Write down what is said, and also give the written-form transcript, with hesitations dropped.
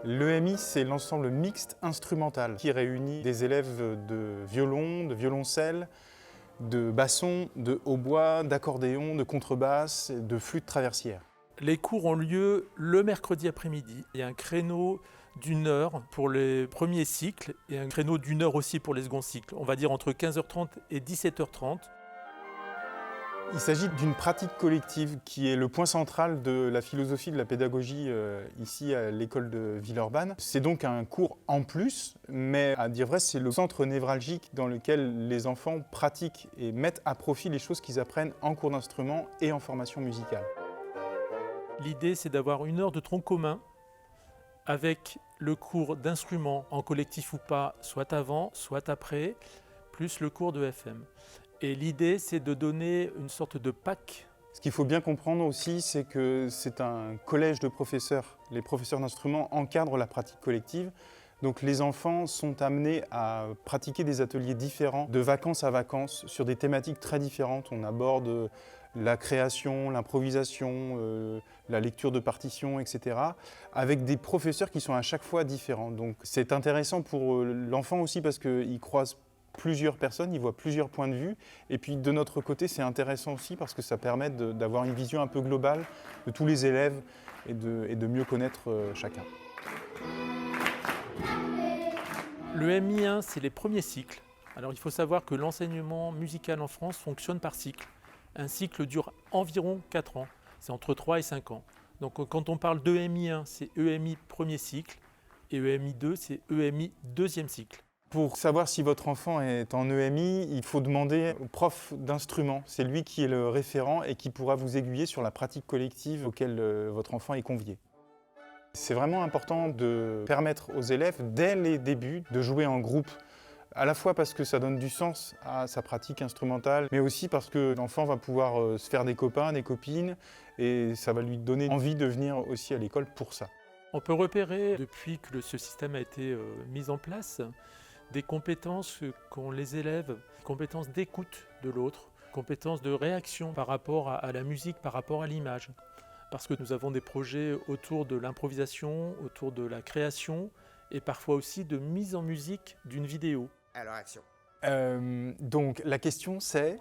L'EMI, c'est l'ensemble mixte instrumental qui réunit des élèves de violon, de violoncelle, de basson, de hautbois, d'accordéon, de contrebasse, de flûte traversière. Les cours ont lieu le mercredi après-midi. Il y a un créneau d'1 heure pour les premiers cycles et un créneau d'1 heure aussi pour les seconds cycles. On va dire entre 15h30 et 17h30. Il s'agit d'une pratique collective qui est le point central de la philosophie de la pédagogie ici à l'école de Villeurbanne. C'est donc un cours en plus, mais à dire vrai, c'est le centre névralgique dans lequel les enfants pratiquent et mettent à profit les choses qu'ils apprennent en cours d'instrument et en formation musicale. L'idée, c'est d'avoir 1 heure de tronc commun avec le cours d'instrument en collectif ou pas, soit avant, soit après, plus le cours de FM. Et l'idée, c'est de donner une sorte de pack. Ce qu'il faut bien comprendre aussi, c'est que c'est un collège de professeurs. Les professeurs d'instruments encadrent la pratique collective. Donc les enfants sont amenés à pratiquer des ateliers différents, de vacances à vacances, sur des thématiques très différentes. On aborde la création, l'improvisation, la lecture de partitions, etc. avec des professeurs qui sont à chaque fois différents. Donc c'est intéressant pour l'enfant aussi parce qu'il croise plusieurs personnes, il voit plusieurs points de vue. Et puis de notre côté, c'est intéressant aussi parce que ça permet d'avoir une vision un peu globale de tous les élèves et de mieux connaître chacun. Le MI1, c'est les premiers cycles. Alors il faut savoir que l'enseignement musical en France fonctionne par cycle. Un cycle dure environ 4 ans, c'est entre 3 et 5 ans. Donc quand on parle d'EMI1, c'est EMI premier cycle, et EMI2, c'est EMI deuxième cycle. Pour savoir si votre enfant est en EMI, il faut demander au prof d'instrument. C'est lui qui est le référent et qui pourra vous aiguiller sur la pratique collective auquel votre enfant est convié. C'est vraiment important de permettre aux élèves, dès les débuts, de jouer en groupe. À la fois parce que ça donne du sens à sa pratique instrumentale, mais aussi parce que l'enfant va pouvoir se faire des copains, des copines, et ça va lui donner envie de venir aussi à l'école pour ça. On peut repérer, depuis que ce système a été mis en place, des compétences qu'ont les élèves, compétences d'écoute de l'autre, compétences de réaction par rapport à la musique, par rapport à l'image. Parce que nous avons des projets autour de l'improvisation, autour de la création et parfois aussi de mise en musique d'une vidéo. Alors, action. Donc la question c'est...